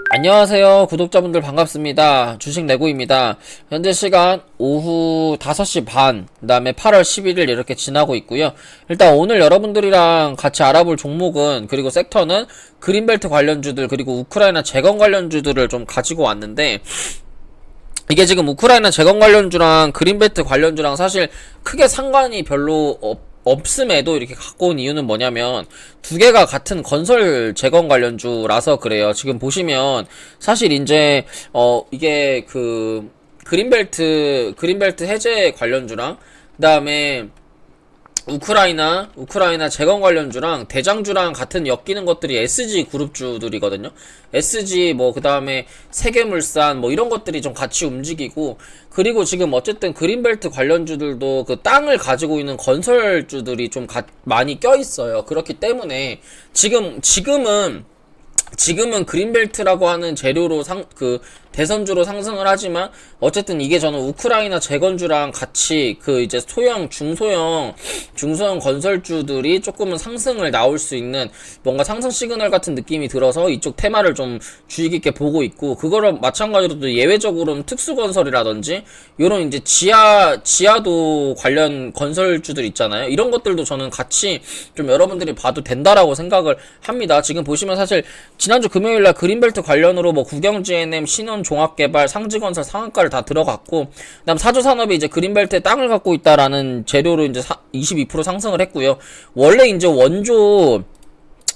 안녕하세요 구독자분들 반갑습니다. 주식내구입니다. 현재 시간 오후 5시 반, 그 다음에 8월 11일 이렇게 지나고 있고요. 일단 오늘 여러분들이랑 같이 알아볼 종목은, 그리고 섹터는 그린벨트 관련주들, 그리고 우크라이나 재건 관련주들을 좀 가지고 왔는데, 이게 지금 우크라이나 재건 관련주랑 그린벨트 관련주랑 사실 크게 상관이 별로 없음에도 이렇게 갖고 온 이유는 뭐냐면, 두 개가 같은 건설 재건 관련주라서 그래요. 지금 보시면 사실 이제 이게 그린벨트 해제 관련주랑, 그 다음에 우크라이나 재건 관련주랑 대장주랑 같은 엮이는 것들이 SG 그룹주들이거든요. SG 그 다음에 세계물산 이런 것들이 좀 같이 움직이고, 그리고 지금 어쨌든 그린벨트 관련주들도 그 땅을 가지고 있는 건설주들이 좀 많이 껴있어요. 그렇기 때문에 지금은 그린벨트라고 하는 재료로 대선주로 상승을 하지만, 어쨌든 이게 저는 우크라이나 재건주랑 같이 이제 중소형 건설주들이 조금은 상승을 나올 수 있는 뭔가 상승 시그널 같은 느낌이 들어서 이쪽 테마를 좀 주의 깊게 보고 있고, 그거를 마찬가지로 또 예외적으로는 특수건설이라든지 요런 이제 지하도 관련 건설주들 있잖아요. 이런 것들도 저는 같이 좀 여러분들이 봐도 된다라고 생각을 합니다. 지금 보시면 사실 지난주 금요일날 그린벨트 관련으로 국영-GNM, 신원종합개발, 상지건설 상한가를 다 들어갔고, 그 다음 사조산업이 이제 그린벨트에 땅을 갖고 있다라는 재료로 이제 22% 상승을 했고요. 원래 이제 원조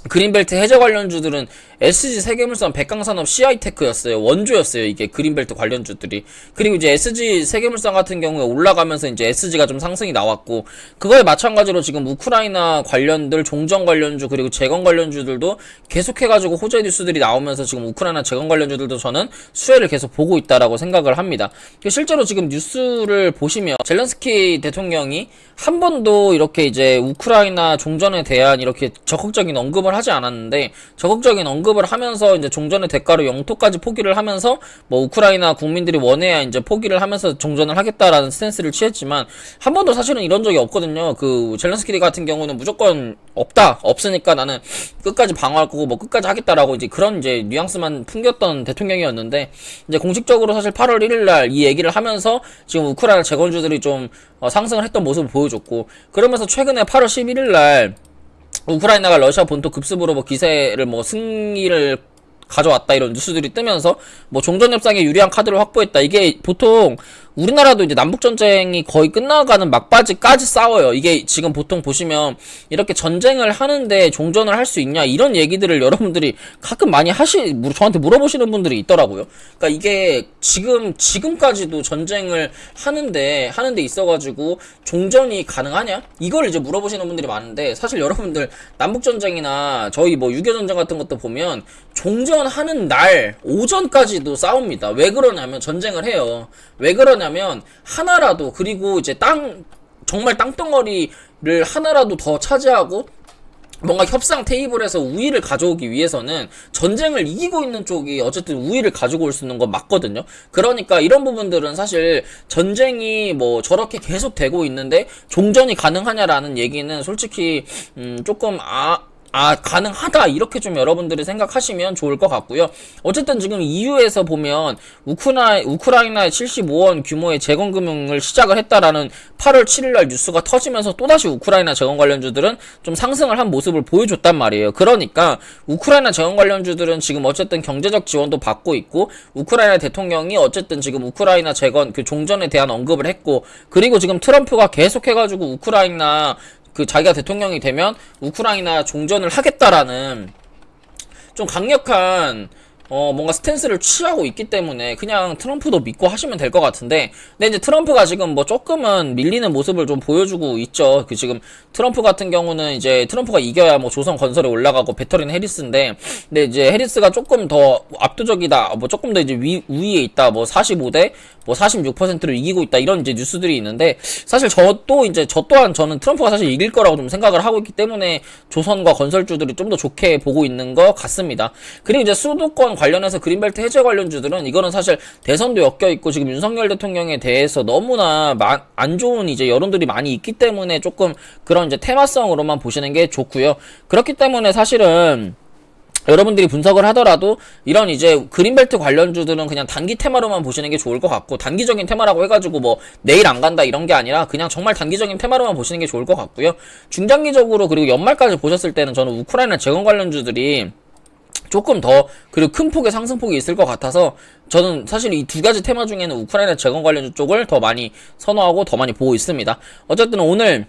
그린벨트 해제 관련주들은 SG 세계물산, 백강산업, CI테크였어요. 원조였어요, 이게 그린벨트 관련주들이. 그리고 이제 SG 세계물산 같은 경우에 올라가면서 이제 SG가 좀 상승이 나왔고, 그거에 마찬가지로 지금 우크라이나 관련들, 종전 관련주, 그리고 재건 관련주들도 계속해가지고 호재 뉴스들이 나오면서 지금 우크라이나 재건 관련주들도 저는 수혜를 계속 보고 있다라고 생각을 합니다. 실제로 지금 뉴스를 보시면 젤렌스키 대통령이 한 번도 이렇게 이제 우크라이나 종전에 대한 이렇게 적극적인 언급을 하지 않았는데, 적극적인 언급을 하면서 이제 종전의 대가로 영토까지 포기를 하면서 우크라이나 국민들이 원해야 이제 포기를 하면서 종전을 하겠다라는 스탠스를 취했지만, 한 번도 사실은 이런 적이 없거든요. 젤렌스키 같은 경우는 무조건 없으니까 나는 끝까지 방어할 거고 끝까지 하겠다라고 이제 그런 이제 뉘앙스만 풍겼던 대통령이었는데, 이제 공식적으로 사실 8월 1일날 이 얘기를 하면서 지금 우크라이나 재건주들이 좀 상승을 했던 모습을 보여줬고, 그러면서 최근에 8월 11일날 우크라이나가 러시아 본토 급습으로 기세를 승리를 가져왔다 이런 뉴스들이 뜨면서 종전협상에 유리한 카드를 확보했다. 이게 보통 우리나라도 이제 남북전쟁이 거의 끝나가는 막바지까지 싸워요. 이게 지금 보통 보시면 이렇게 전쟁을 하는데 종전을 할 수 있냐 이런 얘기들을 여러분들이 가끔 많이 저한테 물어보시는 분들이 있더라고요. 그러니까 이게 지금까지도 전쟁을 하는데 있어가지고 종전이 가능하냐? 이걸 이제 물어보시는 분들이 많은데, 사실 여러분들 남북전쟁이나 저희 6.25 전쟁 같은 것도 보면 종전하는 날 오전까지도 싸웁니다. 왜 그러냐면 전쟁을 해요. 왜 그러냐면 하나라도, 그리고 이제 정말 땅덩어리를 하나라도 더 차지하고 뭔가 협상 테이블에서 우위를 가져오기 위해서는 전쟁을 이기고 있는 쪽이 어쨌든 우위를 가지고 올 수 있는 건 맞거든요. 그러니까 이런 부분들은 사실 전쟁이 저렇게 계속 되고 있는데 종전이 가능하냐라는 얘기는 솔직히 조금 가능하다 이렇게 좀 여러분들이 생각하시면 좋을 것 같고요. 어쨌든 지금 EU에서 보면 우크라이나의 75원 규모의 재건금융을 시작을 했다라는 8월 7일날 뉴스가 터지면서 또다시 우크라이나 재건 관련주들은 좀 상승을 한 모습을 보여줬단 말이에요. 그러니까 우크라이나 재건 관련주들은 지금 어쨌든 경제적 지원도 받고 있고, 우크라이나 대통령이 어쨌든 지금 우크라이나 재건 종전에 대한 언급을 했고, 그리고 지금 트럼프가 계속해가지고 우크라이나 자기가 대통령이 되면 우크라이나 종전을 하겠다라는 좀 강력한 뭔가 스탠스를 취하고 있기 때문에 그냥 트럼프도 믿고 하시면 될 것 같은데, 근데 이제 트럼프가 지금 조금은 밀리는 모습을 좀 보여주고 있죠. 지금 트럼프 같은 경우는 이제 트럼프가 이겨야 조선 건설에 올라가고 배터리는 해리스인데, 근데 이제 해리스가 조금 더 압도적이다, 조금 더 이제 우위에 있다, 45대 46%를 이기고 있다, 이런 이제 뉴스들이 있는데, 사실 저 또한 저는 트럼프가 사실 이길 거라고 좀 생각을 하고 있기 때문에 조선과 건설주들이 좀 더 좋게 보고 있는 것 같습니다. 그리고 이제 수도권 관련해서 그린벨트 해제 관련주들은, 이거는 사실 대선도 엮여있고 지금 윤석열 대통령에 대해서 너무나 안 좋은 이제 여론들이 많이 있기 때문에 조금 그런 이제 테마성으로만 보시는 게 좋고요. 그렇기 때문에 사실은 여러분들이 분석을 하더라도 이런 이제 그린벨트 관련주들은 그냥 단기 테마로만 보시는 게 좋을 것 같고, 단기적인 테마라고 해가지고 뭐 내일 안 간다 이런 게 아니라 그냥 정말 단기적인 테마로만 보시는 게 좋을 것 같고요. 중장기적으로 그리고 연말까지 보셨을 때는 저는 우크라이나 재건 관련주들이 조금 더 그리고 큰 폭의 상승폭이 있을 것 같아서 저는 사실 이 두 가지 테마 중에는 우크라이나 재건 관련주 쪽을 더 많이 선호하고 더 많이 보고 있습니다. 어쨌든 오늘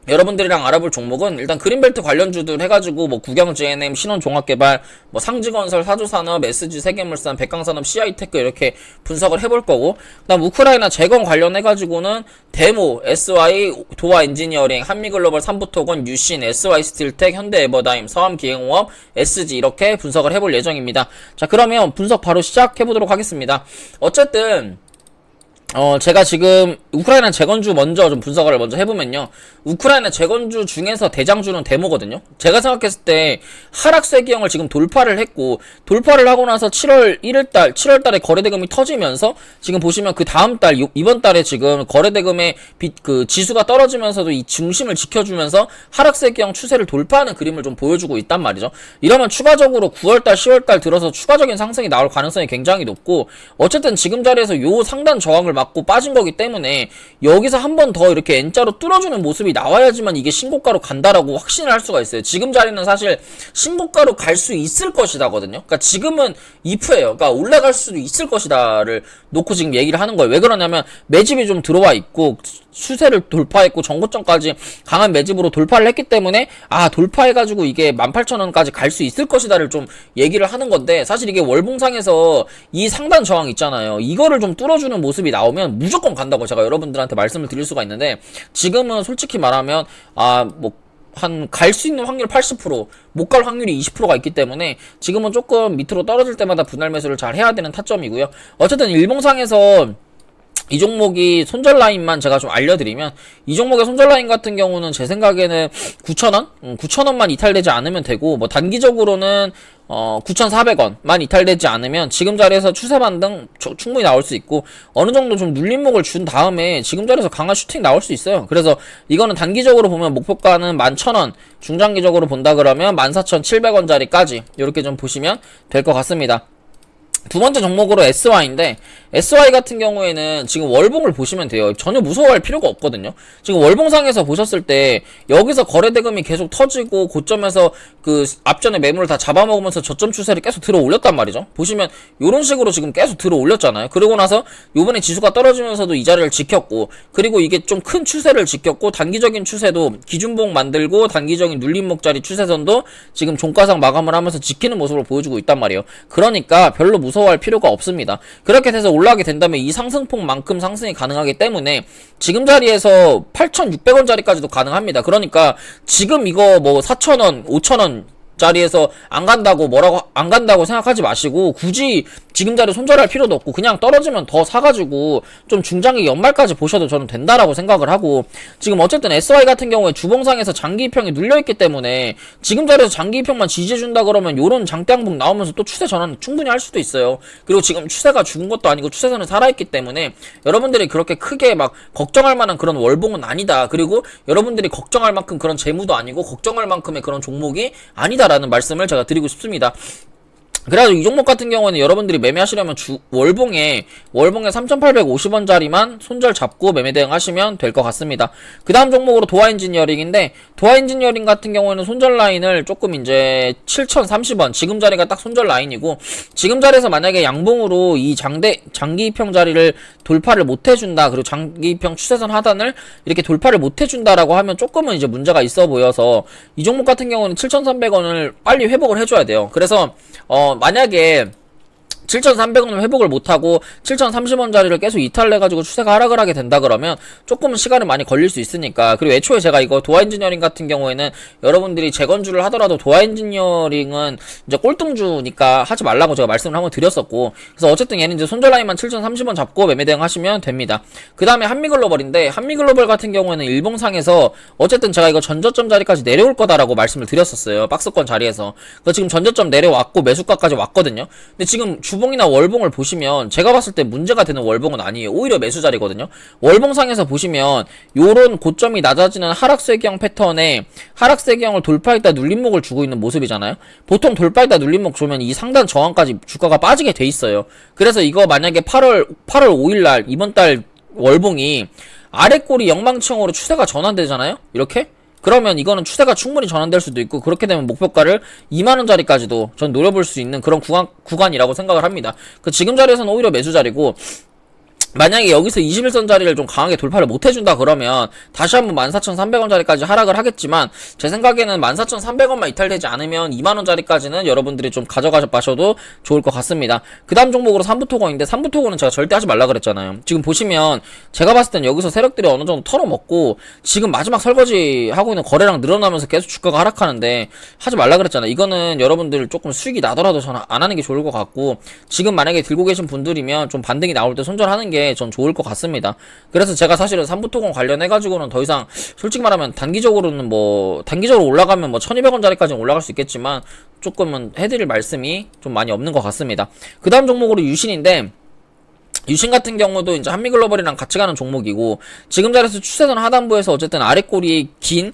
여러분들이랑 알아볼 종목은 일단 그린벨트 관련주들 해가지고 뭐 국영-GNM, 신원종합개발, 뭐 상지건설, 사조산업, SG 세계물산, 백강산업, CI테크 이렇게 분석을 해볼 거고, 그다음 우크라이나 재건 관련해가지고는 데모, SY, 도화엔지니어링, 한미글로벌, 삼부토건, 유신, SY스틸텍, 현대에버다임, 서암기행공업, SG 이렇게 분석을 해볼 예정입니다. 자, 그러면 분석 바로 시작해보도록 하겠습니다. 어쨌든 제가 지금 우크라이나 재건주 먼저 좀 분석을 먼저 해보면요. 우크라이나 재건주 중에서 대장주는 데모거든요. 제가 생각했을 때 하락세 기형을 지금 돌파를 했고, 돌파를 하고 나서 7월 1일달, 7월달에 거래대금이 터지면서 지금 보시면 그 다음 달, 이번 달에 지금 거래대금의 그 지수가 떨어지면서도 이 중심을 지켜주면서 하락세 기형 추세를 돌파하는 그림을 좀 보여주고 있단 말이죠. 이러면 추가적으로 9월달, 10월달 들어서 추가적인 상승이 나올 가능성이 굉장히 높고, 어쨌든 지금 자리에서 요 상단 저항을 맞고 빠진 거기 때문에 여기서 한 번 더 이렇게 N자로 뚫어주는 모습이 나와야지만 이게 신고가로 간다라고 확신을 할 수가 있어요. 지금 자리는 사실 신고가로 갈 수 있을 것이다거든요. 그러니까 지금은 if예요. 그러니까 올라갈 수도 있을 것이다를 놓고 지금 얘기를 하는 거예요. 왜 그러냐면 매집이 좀 들어와 있고 추세를 돌파했고 전고점까지 강한 매집으로 돌파를 했기 때문에 돌파해가지고 이게 18,000원까지 갈 수 있을 것이다를 좀 얘기를 하는 건데, 사실 이게 월봉상에서 이 상단 저항 있잖아요. 이거를 좀 뚫어주는 모습이 나오면 무조건 간다고 제가 여러분들한테 말씀을 드릴 수가 있는데, 지금은 솔직히 말하면 갈 수 있는 확률 80%, 못 갈 확률이 20%가 있기 때문에 지금은 조금 밑으로 떨어질 때마다 분할 매수를 잘 해야 되는 타점이고요. 어쨌든 일봉상에서 이 종목이 손절 라인만 제가 좀 알려드리면, 이 종목의 손절 라인 같은 경우는 제 생각에는 9,000원? 9,000원만 이탈되지 않으면 되고, 뭐 단기적으로는 9,400원만 이탈되지 않으면 지금 자리에서 추세 반등 충분히 나올 수 있고, 어느 정도 좀 눌림목을 준 다음에 지금 자리에서 강한 슈팅 나올 수 있어요. 그래서 이거는 단기적으로 보면 목표가는 11,000원, 중장기적으로 본다 그러면 14,700원짜리까지 이렇게 좀 보시면 될 것 같습니다. 두 번째 종목으로 SY인데, SY 같은 경우에는 지금 월봉을 보시면 돼요. 전혀 무서워할 필요가 없거든요. 지금 월봉상에서 보셨을 때 여기서 거래대금이 계속 터지고 고점에서 그 앞전에 매물을 다 잡아먹으면서 저점 추세를 계속 들어 올렸단 말이죠. 보시면 요런 식으로 지금 계속 들어 올렸잖아요. 그러고 나서 요번에 지수가 떨어지면서도 이 자리를 지켰고, 그리고 이게 좀 큰 추세를 지켰고, 단기적인 추세도 기준봉 만들고 단기적인 눌림목자리 추세선도 지금 종가상 마감을 하면서 지키는 모습을 보여주고 있단 말이에요. 그러니까 별로 무서워할 필요가 없습니다. 그렇게 돼서 올라가게 된다면 이 상승폭만큼 상승이 가능하기 때문에 지금 자리에서 8,600원짜리까지도 가능합니다. 그러니까 지금 이거 뭐 4,000원, 5,000원 자리에서 안 간다고 생각하지 마시고, 굳이 지금 자리 손절할 필요도 없고 그냥 떨어지면 더 사가지고 좀 중장기 연말까지 보셔도 저는 된다라고 생각을 하고, 지금 어쨌든 SY 같은 경우에 주봉상에서 장기 입형이 눌려있기 때문에 지금 자리에서 장기 입형만 지지해준다 그러면 요런 장대항복 나오면서 또 추세 전환 충분히 할 수도 있어요. 그리고 지금 추세가 죽은 것도 아니고 추세선은 살아있기 때문에 여러분들이 그렇게 크게 막 걱정할 만한 그런 월봉은 아니다. 그리고 여러분들이 걱정할 만큼 그런 재무도 아니고 걱정할 만큼의 그런 종목이 아니다 라는 말씀을 제가 드리고 싶습니다. 그래가지고 이 종목 같은 경우는 여러분들이 매매하시려면 월봉에 3,850원짜리만 손절 잡고 매매 대응하시면 될 것 같습니다. 그 다음 종목으로 도화엔지니어링인데, 도화엔지니어링 같은 경우에는 손절 라인을 조금 이제 7,030원, 지금 자리가 딱 손절 라인이고, 지금 자리에서 만약에 양봉으로 이 장기 입형 자리를 돌파를 못 해준다, 그리고 장기 입형 추세선 하단을 이렇게 돌파를 못 해준다라고 하면 조금은 이제 문제가 있어 보여서 이 종목 같은 경우는 7,300원을 빨리 회복을 해줘야 돼요. 그래서 만약에 7,300원을 회복을 못하고 7,030원짜리를 계속 이탈해가지고 추세가 하락을 하게 된다 그러면 조금은 시간이 많이 걸릴 수 있으니까. 그리고 애초에 제가 이거 도화엔지니어링 같은 경우에는 여러분들이 재건주를 하더라도 도화엔지니어링은 이제 꼴등주니까 하지 말라고 제가 말씀을 한번 드렸었고, 그래서 어쨌든 얘는 이제 손절 라인만 7,030원 잡고 매매 대응하시면 됩니다. 그 다음에 한미글로벌인데, 한미글로벌 같은 경우에는 일봉상에서 어쨌든 제가 이거 전저점 자리까지 내려올 거다라고 말씀을 드렸었어요. 박스권 자리에서. 그래서 지금 전저점 내려왔고 매수가까지 왔거든요. 근데 지금 주봉이나 월봉을 보시면 제가 봤을 때 문제가 되는 월봉은 아니에요. 오히려 매수 자리거든요. 월봉상에서 보시면 요런 고점이 낮아지는 하락세기형 패턴에 하락세기형을 돌파했다 눌림목을 주고 있는 모습이잖아요. 보통 돌파했다 눌림목 주면 이 상단 저항까지 주가가 빠지게 돼 있어요. 그래서 이거 만약에 8월 5일날 이번 달 월봉이 아래꼬리 영망치형으로 추세가 전환되잖아요. 이렇게 그러면 이거는 추세가 충분히 전환될 수도 있고, 그렇게 되면 목표가를 2만원짜리까지도 전 노려볼 수 있는 그런 구간이라고 생각을 합니다. 그 지금 자리에서는 오히려 매수 자리고, 만약에 여기서 21선 자리를 좀 강하게 돌파를 못 해준다 그러면 다시 한번 14,300원짜리까지 하락을 하겠지만, 제 생각에는 14,300원만 이탈되지 않으면 2만원짜리까지는 여러분들이 좀 가져가셔도 좋을 것 같습니다. 그 다음 종목으로 삼부토건인데, 삼부토건은 제가 절대 하지 말라 그랬잖아요. 지금 보시면 제가 봤을 땐 여기서 세력들이 어느 정도 털어먹고 지금 마지막 설거지 하고 있는 거래량 늘어나면서 계속 주가가 하락하는데 하지 말라 그랬잖아요. 이거는 여러분들 조금 수익이 나더라도 저는 안 하는 게 좋을 것 같고, 지금 만약에 들고 계신 분들이면 좀 반등이 나올 때 손절하는 게 전 좋을 것 같습니다. 그래서 제가 사실은 삼부토건 관련해가지고는 더 이상 솔직히 말하면 단기적으로 올라가면 뭐 1200원짜리까지는 올라갈 수 있겠지만 조금은 해드릴 말씀이 좀 많이 없는 것 같습니다. 그 다음 종목으로 유신인데, 유신 같은 경우도 이제 한미글로벌이랑 같이 가는 종목이고, 지금 자리에서 추세선 하단부에서 어쨌든 아래꼬리 긴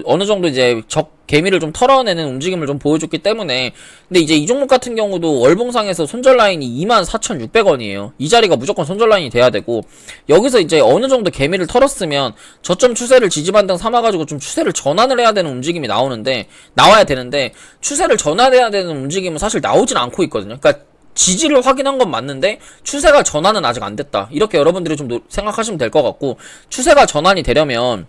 어느 정도 이제 개미를 좀 털어내는 움직임을 좀 보여줬기 때문에. 근데 이제 이 종목 같은 경우도 월봉상에서 손절 라인이 24,600원이에요. 이 자리가 무조건 손절 라인이 돼야 되고, 여기서 이제 어느 정도 개미를 털었으면 저점 추세를 지지반등 삼아가지고 좀 추세를 전환을 해야 되는 움직임이 나와야 되는데, 추세를 전환해야 되는 움직임은 사실 나오진 않고 있거든요. 그러니까 지지를 확인한 건 맞는데 추세가 전환은 아직 안 됐다, 이렇게 여러분들이 좀 생각하시면 될 것 같고, 추세가 전환이 되려면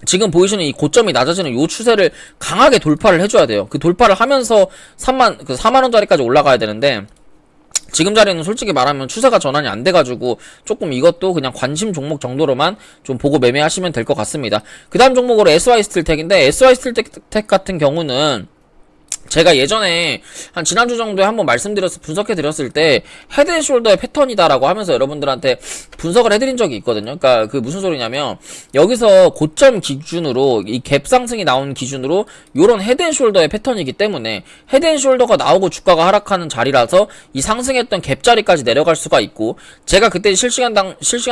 지금 보이시는 이 고점이 낮아지는 요 추세를 강하게 돌파를 해줘야 돼요. 그 돌파를 하면서 4만원짜리까지 올라가야 되는데, 지금 자리는 솔직히 말하면 추세가 전환이 안 돼가지고 조금 이것도 그냥 관심 종목 정도로만 좀 보고 매매하시면 될 것 같습니다. 그 다음 종목으로 SY스틸텍인데, SY스틸텍 같은 경우는 제가 예전에 한 지난주 정도에 한번 분석해 드렸을 때 헤드앤숄더의 패턴이다라고 하면서 여러분들한테 분석을 해드린 적이 있거든요. 그러니까 그 무슨 소리냐면, 여기서 고점 기준으로 이 갭 상승이 나온 기준으로 요런 헤드앤숄더의 패턴이기 때문에, 헤드앤숄더가 나오고 주가가 하락하는 자리라서 이 상승했던 갭 자리까지 내려갈 수가 있고, 제가 그때 실시간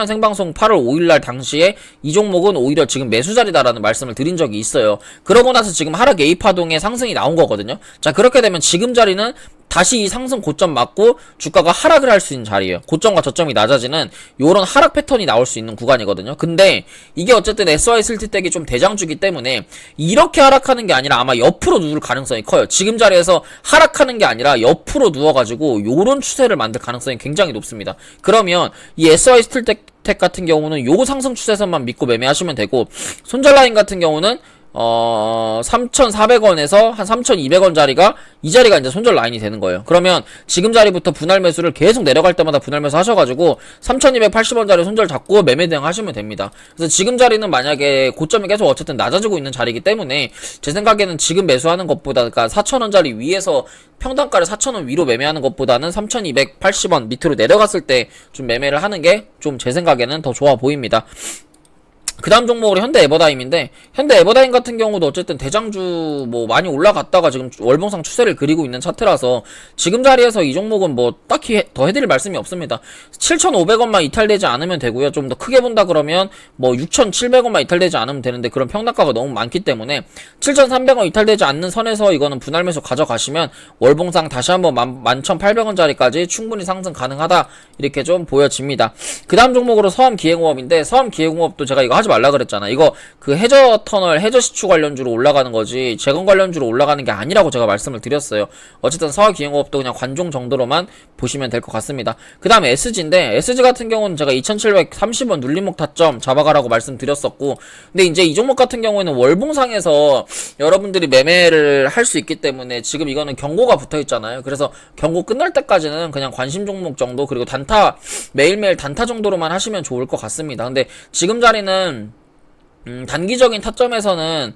생방송 8월 5일날 당시에 이 종목은 오히려 지금 매수 자리다라는 말씀을 드린 적이 있어요. 그러고 나서 지금 하락 A파동에 상승이 나온 거거든요. 자, 그렇게 되면 지금 자리는 다시 이 상승 고점 맞고 주가가 하락을 할 수 있는 자리예요. 고점과 저점이 낮아지는 요런 하락 패턴이 나올 수 있는 구간이거든요. 근데 이게 어쨌든 SY스틸텍이 좀 대장주기 때문에 이렇게 하락하는 게 아니라 아마 옆으로 누울 가능성이 커요. 지금 자리에서 하락하는 게 아니라 옆으로 누워가지고 요런 추세를 만들 가능성이 굉장히 높습니다. 그러면 이 SY스틸텍 같은 경우는 요 상승 추세선만 믿고 매매하시면 되고, 손절 라인 같은 경우는 3,400원에서 한 3,200원짜리가 이 자리가 이제 손절 라인이 되는 거예요. 그러면 지금 자리부터 분할 매수를 계속 내려갈 때마다 분할 매수 하셔가지고 3,280원짜리 손절 잡고 매매 대응하시면 됩니다. 그래서 지금 자리는 만약에 고점이 계속 어쨌든 낮아지고 있는 자리이기 때문에 제 생각에는 지금 매수하는 것보다, 그러니까 4,000원짜리 위에서 평단가를 4,000원 위로 매매하는 것보다는 3,280원 밑으로 내려갔을 때 좀 매매를 하는 게 좀 제 생각에는 더 좋아 보입니다. 그 다음 종목으로 현대에버다임인데, 현대에버다임 같은 경우도 어쨌든 대장주 뭐 많이 올라갔다가 지금 월봉상 추세를 그리고 있는 차트라서 지금 자리에서 이 종목은 뭐 딱히 더 해드릴 말씀이 없습니다. 7,500원만 이탈되지 않으면 되고요. 좀 더 크게 본다 그러면 뭐 6,700원만 이탈되지 않으면 되는데, 그런 평단가가 너무 많기 때문에 7,300원 이탈되지 않는 선에서 이거는 분할 매수 가져가시면 월봉상 다시 한번 11,800원짜리까지 충분히 상승 가능하다, 이렇게 좀 보여집니다. 그 다음 종목으로 서암기행공업인데, 서암기행공업도 제가 이거 하지 말라 그랬잖아. 이거 그 해저 터널, 해저 시추 관련주로 올라가는 거지 재건 관련주로 올라가는 게 아니라고 제가 말씀을 드렸어요. 어쨌든 서암기행공업도 그냥 관종 정도로만 보시면 될 것 같습니다. 그 다음에 SG인데, SG 같은 경우는 제가 2730원 눌림목 타점 잡아가라고 말씀드렸었고, 근데 이제 이 종목 같은 경우에는 월봉상에서 여러분들이 매매를 할 수 있기 때문에 지금 이거는 경고가 붙어 있잖아요. 그래서 경고 끝날 때까지는 그냥 관심 종목 정도, 그리고 단타, 매일매일 단타 정도로만 하시면 좋을 것 같습니다. 근데 지금 자리는 단기적인 타점에서는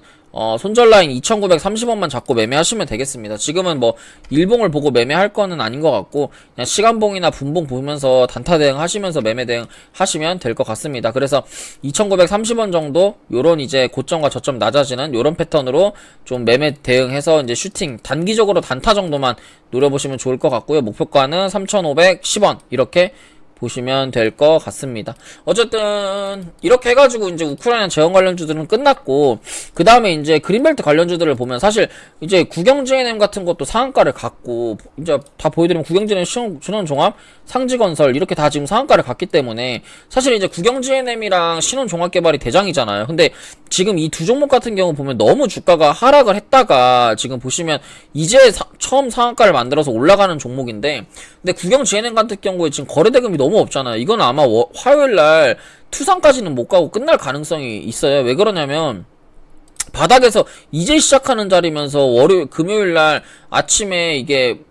손절 라인 2,930원만 잡고 매매하시면 되겠습니다. 지금은 뭐 일봉을 보고 매매할 거는 아닌 것 같고 그냥 시간봉이나 분봉 보면서 단타 대응 하시면서 매매 대응 하시면 될 것 같습니다. 그래서 2,930원 정도 요런 이제 고점과 저점 낮아지는 요런 패턴으로 좀 매매 대응해서 이제 슈팅 단기적으로 단타 정도만 노려보시면 좋을 것 같고요. 목표가는 3,510원 이렇게 보시면 될 것 같습니다. 어쨌든 이렇게 해가지고 이제 우크라이나 재원 관련주들은 끝났고 그 다음에 이제 그린벨트 관련주들을 보면 사실 이제 국영GNM 같은 것도 상한가를 갔고 이제 다 보여드리면 국영GNM 신혼종합 상지건설 이렇게 다 지금 상한가를 갔기 때문에 사실 이제 국영GNM이랑 신혼종합개발이 대장이잖아요. 근데 지금 이 두 종목 같은 경우 보면 너무 주가가 하락을 했다가 지금 보시면 이제 처음 상한가를 만들어서 올라가는 종목인데 근데 국영GNM 같은 경우에 지금 거래대금이 너무 없잖아요. 이건 아마 화요일날 투상까지는 못 가고 끝날 가능성이 있어요. 왜 그러냐면 바닥에서 이제 시작하는 자리면서 금요일날 아침에 이게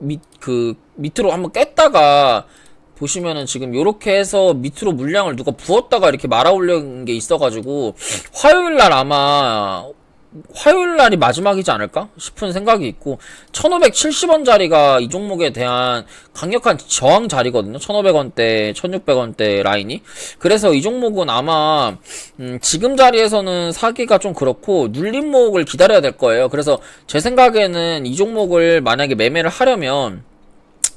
밑으로 한번 깼다가 보시면은 지금 요렇게 해서 밑으로 물량을 누가 부었다가 이렇게 말아 올린 게 있어가지고 화요일날 아마 화요일날이 마지막이지 않을까 싶은 생각이 있고 1570원 자리가 이 종목에 대한 강력한 저항 자리거든요. 1500원대 1600원대 라인이. 그래서 이 종목은 아마 지금 자리에서는 사기가 좀 그렇고 눌림목을 기다려야 될 거예요. 그래서 제 생각에는 이 종목을 만약에 매매를 하려면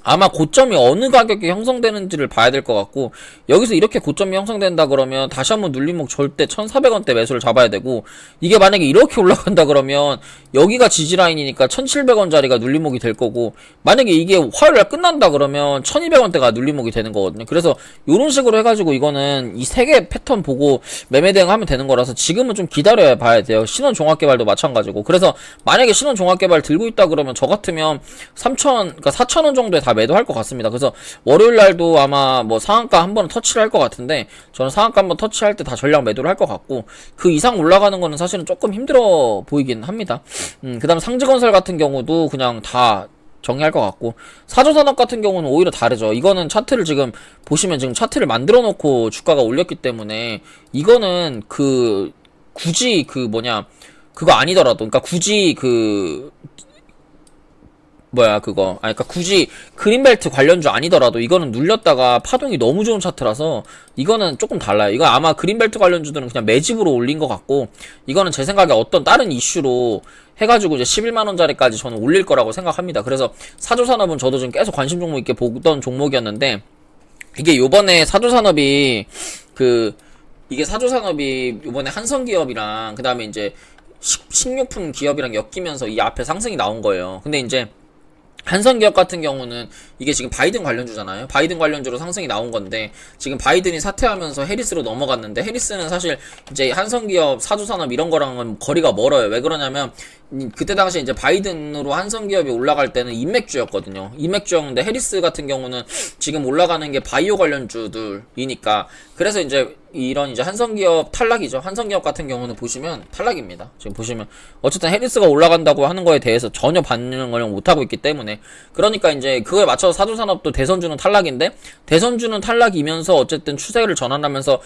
아마 고점이 어느 가격에 형성되는지를 봐야 될 것 같고 여기서 이렇게 고점이 형성된다 그러면 다시 한번 눌림목 절대 1400원대 매수를 잡아야 되고 이게 만약에 이렇게 올라간다 그러면 여기가 지지라인이니까 1700원 자리가 눌림목이 될 거고 만약에 이게 화요일날 끝난다 그러면 1200원대가 눌림목이 되는 거거든요. 그래서 요런 식으로 해가지고 이거는 이 세 개 패턴 보고 매매 대응하면 되는 거라서 지금은 좀 기다려야 봐야 돼요. 신원종합개발도 마찬가지고. 그래서 만약에 신원종합개발 들고 있다 그러면 저 같으면 4,000원 정도에 다 매도할 것 같습니다. 그래서 월요일날도 아마 뭐 상한가 한 번은 터치를 할 것 같은데 저는 상한가 한 번 터치할 때 다 전량 매도를 할 것 같고 그 이상 올라가는 거는 사실은 조금 힘들어 보이긴 합니다. 그 다음 상지건설 같은 경우도 그냥 다 정리할 것 같고 사조산업 같은 경우는 오히려 다르죠. 이거는 차트를 지금 보시면 지금 차트를 만들어 놓고 주가가 올렸기 때문에 이거는 굳이 그거 아니더라도 그러니까 굳이 그러니까 굳이 그린벨트 관련주 아니더라도 이거는 눌렸다가 파동이 너무 좋은 차트라서 이거는 조금 달라요. 이거 아마 그린벨트 관련주들은 그냥 매집으로 올린 것 같고 이거는 제 생각에 어떤 다른 이슈로 해가지고 이제 11만원짜리까지 저는 올릴 거라고 생각합니다. 그래서 사조산업은 저도 지금 계속 관심 종목 있게 보던 종목이었는데 이게 요번에 사조산업이 요번에 한성기업이랑 그 다음에 이제 식료품 기업이랑 엮이면서 이 앞에 상승이 나온 거예요. 근데 이제 한성기업 같은 경우는 이게 지금 바이든 관련주잖아요. 바이든 관련주로 상승이 나온 건데 지금 바이든이 사퇴하면서 해리스로 넘어갔는데 해리스는 사실 이제 한성기업, 사조산업 이런 거랑은 거리가 멀어요. 왜 그러냐면 그때 당시에 이제 바이든으로 한성기업이 올라갈 때는 인맥주였거든요. 인맥주였는데 해리스 같은 경우는 지금 올라가는 게 바이오 관련주들이니까 그래서 이제 이런 이제 한성기업 탈락이죠. 한성기업 같은 경우는 보시면 탈락입니다. 지금 보시면 어쨌든 해리스가 올라간다고 하는 거에 대해서 전혀 반응을 못하고 있기 때문에 그러니까 이제 그거에 맞춰서 사조산업도 대선주는 탈락인데 대선주는 탈락이면서 어쨌든 추세를 전환하면서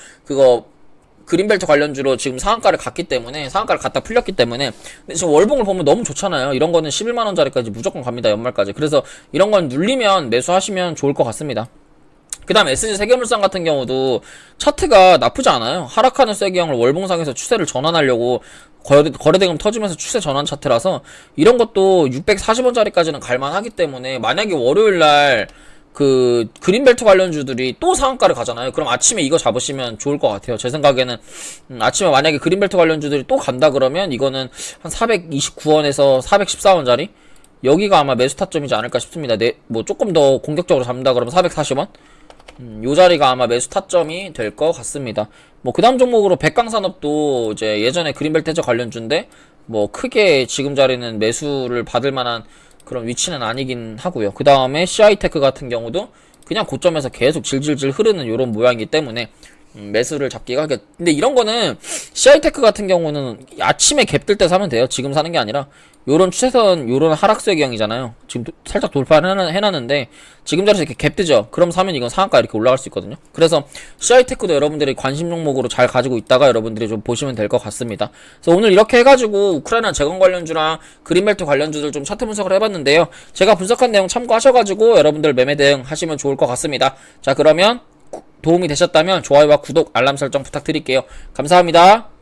그린벨트 관련주로 지금 상한가를 갔기 때문에 상한가를 갔다 풀렸기 때문에 근데 지금 월봉을 보면 너무 좋잖아요. 이런 거는 11만원짜리까지 무조건 갑니다. 연말까지. 그래서 이런 건 눌리면 매수하시면 좋을 것 같습니다. 그 다음 SG세계물산 같은 경우도 차트가 나쁘지 않아요. 하락하는 쐐기형을 월봉상에서 추세를 전환하려고 거래대금 터지면서 추세 전환 차트라서 이런 것도 640원짜리까지는 갈만하기 때문에 만약에 월요일날 그린벨트 관련주들이 또 상한가를 가잖아요. 그럼 아침에 이거 잡으시면 좋을 것 같아요. 제 생각에는 아침에 만약에 그린벨트 관련주들이 또 간다 그러면 이거는 한 429원에서 414원짜리 여기가 아마 매수 타점이지 않을까 싶습니다. 뭐 조금 더 공격적으로 잡는다 그러면 440원 요 자리가 아마 매수 타점이 될 것 같습니다. 뭐 그 다음 종목으로 백강산업도 이제 예전에 그린벨트 해저 관련주인데 뭐 크게 지금 자리는 매수를 받을 만한 그런 위치는 아니긴 하고요. 그 다음에 CI테크 같은 경우도 그냥 고점에서 계속 질질질 흐르는 요런 모양이기 때문에 매수를 잡기가 하겠. 근데 이런 거는 CI테크 같은 경우는 아침에 갭 뜰 때 사면 돼요. 지금 사는 게 아니라 요런 추세선 요런 하락세 경이잖아요. 지금 살짝 돌파를 해놨는데 지금 자리에서 이렇게 갭 뜨죠. 그럼 사면 이건 상한가 이렇게 올라갈 수 있거든요. 그래서 CI테크도 여러분들이 관심 종목으로 잘 가지고 있다가 여러분들이 좀 보시면 될 것 같습니다. 그래서 오늘 이렇게 해가지고 우크라이나 재건 관련주랑 그린벨트 관련주들 좀 차트 분석을 해봤는데요. 제가 분석한 내용 참고하셔가지고 여러분들 매매 대응 하시면 좋을 것 같습니다. 자, 그러면 도움이 되셨다면 좋아요와 구독, 알람 설정 부탁드릴게요. 감사합니다.